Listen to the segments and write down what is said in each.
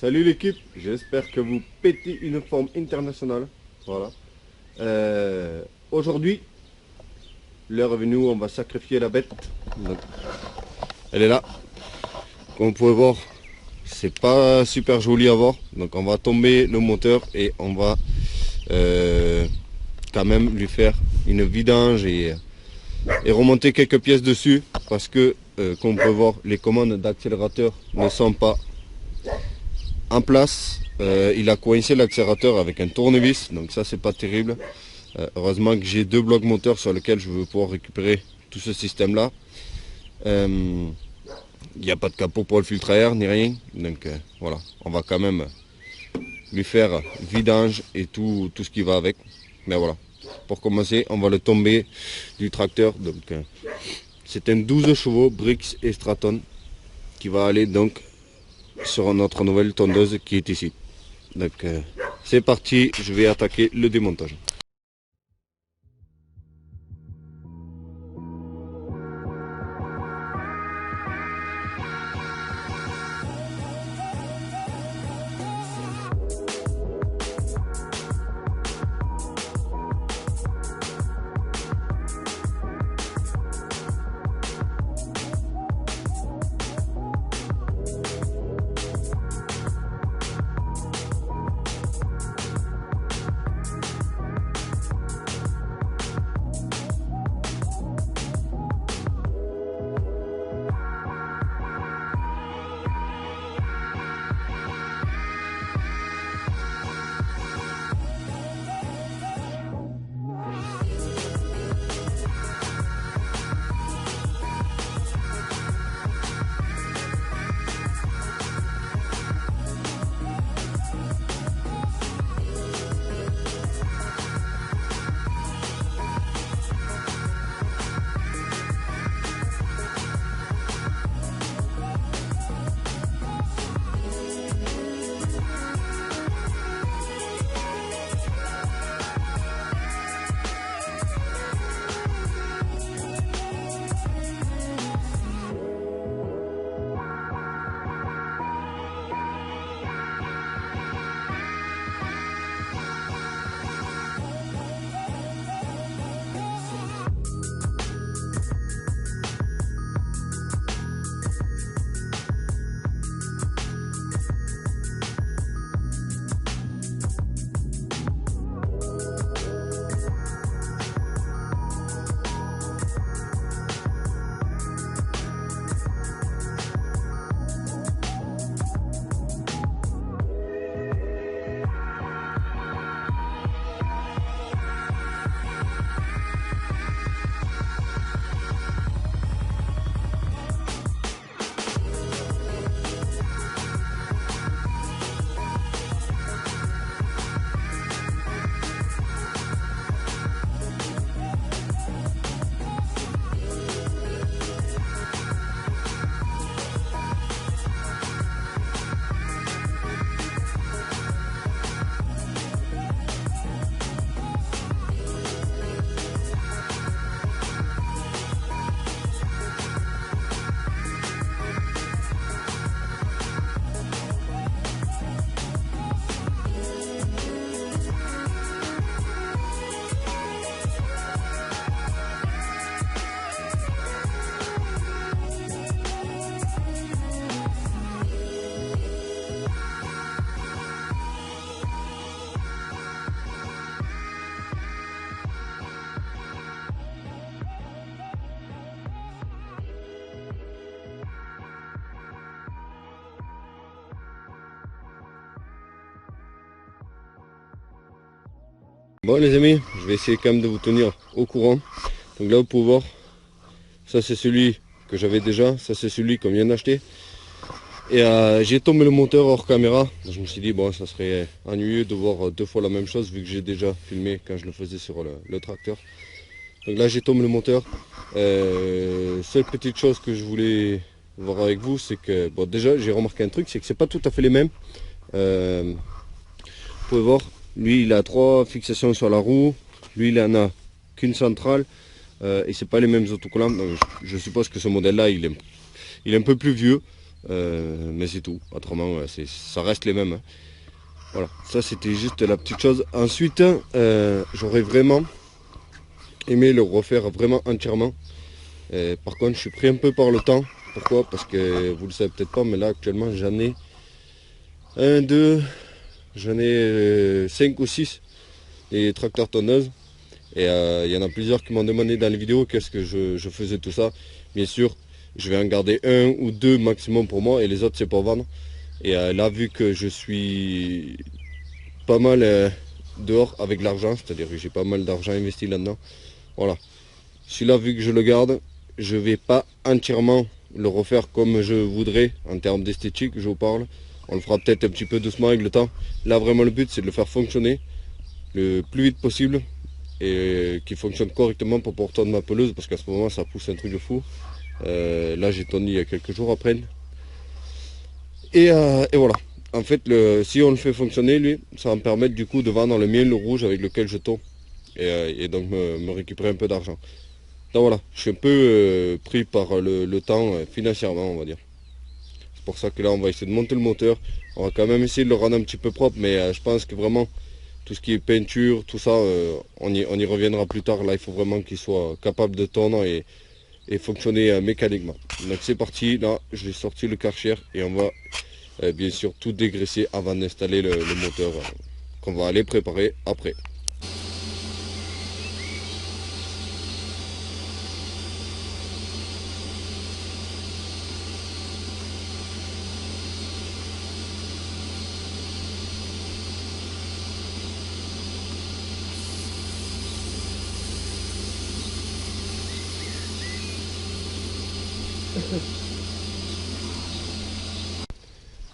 Salut l'équipe, j'espère que vous pétez une forme internationale. Voilà. Aujourd'hui, l'heure est venue où on va sacrifier la bête. Donc, elle est là. Comme vous pouvez voir, c'est pas super joli à voir. Donc on va tomber le moteur et on va quand même lui faire une vidange et remonter quelques pièces dessus. Parce que, comme vous pouvez voir, les commandes d'accélérateur ne sont pas en place. Il a coincé l'accélérateur avec un tournevis, donc ça c'est pas terrible. Heureusement que j'ai deux blocs moteurs sur lesquels je veux pouvoir récupérer tout ce système là. Il n'y a pas de capot pour le filtre à air ni rien, donc voilà, on va quand même lui faire vidange et tout ce qui va avec. Mais voilà, pour commencer on va le tomber du tracteur. Donc c'est un 12 chevaux Brix et Straton qui va aller donc sur notre nouvelle tondeuse qui est ici. Donc c'est parti, je vais attaquer le démontage. Bon les amis, je vais essayer quand même de vous tenir au courant. Donc là vous pouvez voir, ça c'est celui que j'avais déjà, ça c'est celui qu'on vient d'acheter. Et j'ai tombé le moteur hors caméra. Je me suis dit bon ça serait ennuyeux de voir deux fois la même chose vu que j'ai déjà filmé quand je le faisais sur le tracteur. Donc là j'ai tombé le moteur. Seule petite chose que je voulais voir avec vous, c'est que bon déjà j'ai remarqué un truc, c'est que c'est pas tout à fait les mêmes. Vous pouvez voir. Lui, il a 3 fixations sur la roue. Lui, il en a qu'une centrale. Et c'est pas les mêmes autocollants. Donc, je suppose que ce modèle-là, il est un peu plus vieux. Mais c'est tout. Autrement, ça reste les mêmes. Hein. Voilà, ça c'était juste la petite chose. Ensuite, j'aurais vraiment aimé le refaire vraiment entièrement. Par contre, je suis pris un peu par le temps. Pourquoi? Parce que vous le savez peut-être pas, mais là actuellement j'en ai un, deux, j'en ai 5 ou 6 les tracteurs tonneuses. Et il y en a plusieurs qui m'ont demandé dans les vidéos qu'est-ce que je faisais tout ça. Bien sûr, je vais en garder un ou deux maximum pour moi et les autres c'est pour vendre. Et là, vu que je suis pas mal dehors avec l'argent, c'est-à-dire que j'ai pas mal d'argent investi là-dedans, voilà. Celui-là, vu que je le garde, je vais pas entièrement le refaire comme je voudrais en termes d'esthétique, je vous parle. On le fera peut-être un petit peu doucement avec le temps. Là, vraiment, le but, c'est de le faire fonctionner le plus vite possible et qu'il fonctionne correctement pour pouvoir tondre ma pelouse parce qu'à ce moment, ça pousse un truc de fou. Là, j'ai tondu il y a quelques jours après. Et voilà. En fait, si on le fait fonctionner, lui, ça va me permettre du coup de vendre le miel, le rouge avec lequel je tonds et donc me récupérer un peu d'argent. Donc voilà, je suis un peu pris par le temps financièrement, on va dire. C'est pour ça que là, on va essayer de monter le moteur. On va quand même essayer de le rendre un petit peu propre, mais je pense que vraiment, tout ce qui est peinture, tout ça, on y reviendra plus tard. Là, il faut vraiment qu'il soit capable de tondre et fonctionner mécaniquement. Donc c'est parti, là, j'ai sorti le Karcher et on va bien sûr tout dégraisser avant d'installer le moteur qu'on va aller préparer après.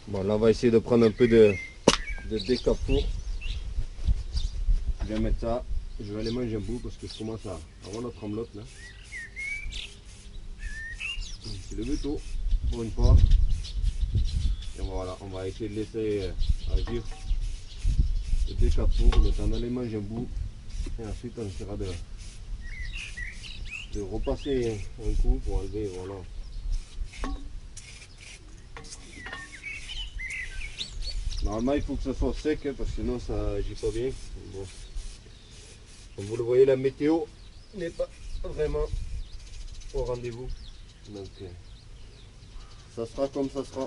Bon, là on va essayer de prendre un peu de décapour. Je vais mettre ça, je vais aller manger un bout parce que je commence à avoir la tremblote là. C'est le veto pour une fois. Et voilà, on va essayer de laisser agir le décapour, le temps d'aller manger un bout. Et ensuite on essaiera de repasser un coup pour enlever, voilà. Normalement il faut que ça soit sec parce que sinon ça agit pas bien. Bon. Comme vous le voyez, la météo n'est pas vraiment au rendez-vous. Donc ça sera comme ça sera.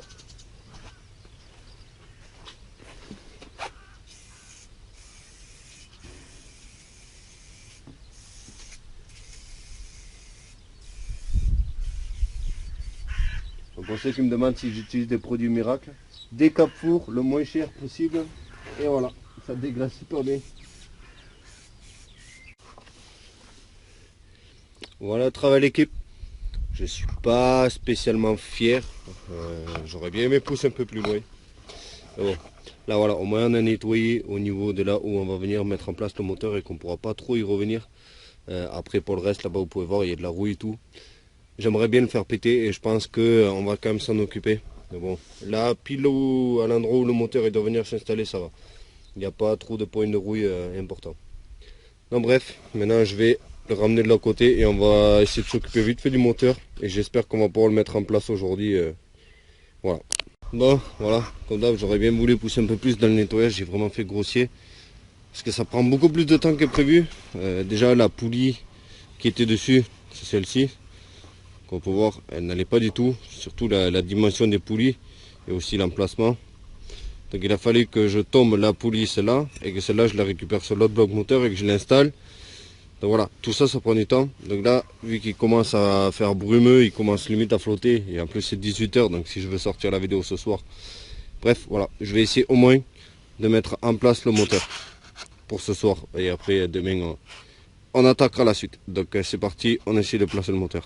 Donc pour ceux qui me demandent si j'utilise des produits miracles, décapour le moins cher possible. Et voilà, ça dégraisse super bien. Voilà le travail d'équipe. Je suis pas spécialement fier. J'aurais bien aimé pousser un peu plus loin. Mais bon, là voilà, au moins on a nettoyé au niveau de là où on va venir mettre en place le moteur et qu'on pourra pas trop y revenir. Après pour le reste, là-bas vous pouvez voir, il y a de la rouille et tout. J'aimerais bien le faire péter et je pense qu'on va quand même s'en occuper. Mais bon, là pile à l'endroit où le moteur doit venir s'installer, ça va. Il n'y a pas trop de points de rouille importants. Donc bref, maintenant je vais le ramener de l'autre côté et on va essayer de s'occuper vite fait du moteur et j'espère qu'on va pouvoir le mettre en place aujourd'hui. Voilà. Bon, voilà, comme d'hab, j'aurais bien voulu pousser un peu plus dans le nettoyage, j'ai vraiment fait grossier parce que ça prend beaucoup plus de temps que prévu. Déjà la poulie qui était dessus, c'est celle-ci. Comme on peut voir, elle n'allait pas du tout, surtout la dimension des poulies et aussi l'emplacement. Donc il a fallu que je tombe la poulie celle-là et que celle-là je la récupère sur l'autre bloc moteur et que je l'installe. Donc voilà, tout ça, ça prend du temps. Donc là, vu qu'il commence à faire brumeux, il commence limite à flotter. Et en plus c'est 18 h, donc si je veux sortir la vidéo ce soir. Bref, voilà, je vais essayer au moins de mettre en place le moteur pour ce soir. Et après demain, on attaquera la suite. Donc c'est parti, on essaie de placer le moteur.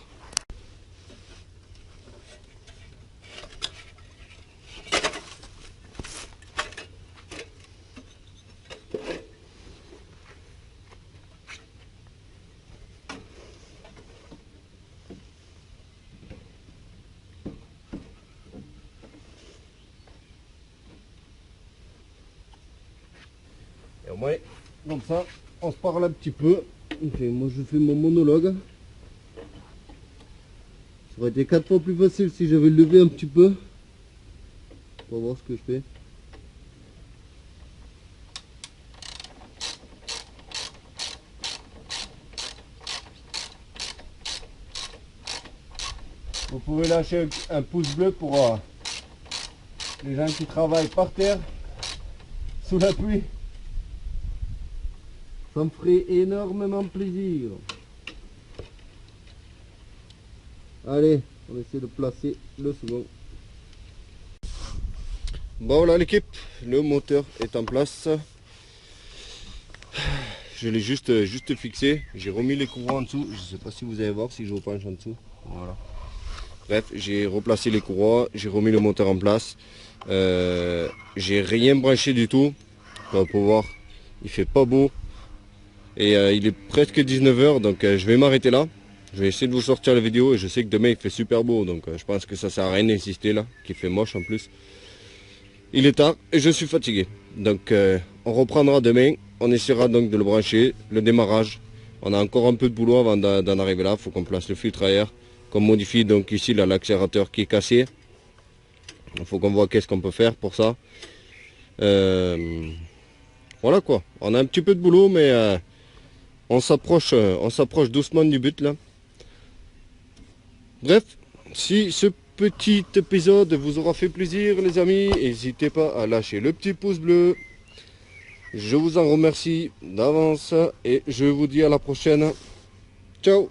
Et au moins, comme ça, on se parle un petit peu. Okay, moi je fais mon monologue. Ça aurait été 4 fois plus facile si j'avais levé un petit peu. On va voir ce que je fais. Vous pouvez lâcher un pouce bleu pour les gens qui travaillent par terre, sous la pluie. Ça me ferait énormément plaisir. Allez, on essaie de placer le second. Bon voilà l'équipe, le moteur est en place. Je l'ai juste fixé. J'ai remis les courroies en dessous. Je ne sais pas si vous allez voir si je repenche en dessous. Voilà. Bref, j'ai replacé les courroies, j'ai remis le moteur en place. J'ai rien branché du tout. On peut voir, il fait pas beau. Et il est presque 19 h, donc je vais m'arrêter là. Je vais essayer de vous sortir la vidéo et je sais que demain il fait super beau. Donc je pense que ça sert à rien d'insister là, qu'il fait moche en plus. Il est tard et je suis fatigué. Donc on reprendra demain. On essaiera donc de le brancher, le démarrage. On a encore un peu de boulot avant d'en arriver là. Il faut qu'on place le filtre à air. Qu'on modifie donc ici l'accélérateur qui est cassé. Il faut qu'on voit qu'est-ce qu'on peut faire pour ça. Voilà quoi. On a un petit peu de boulot mais on s'approche doucement du but là. Bref, si ce petit épisode vous aura fait plaisir les amis, n'hésitez pas à lâcher le petit pouce bleu. Je vous en remercie d'avance et je vous dis à la prochaine. Ciao.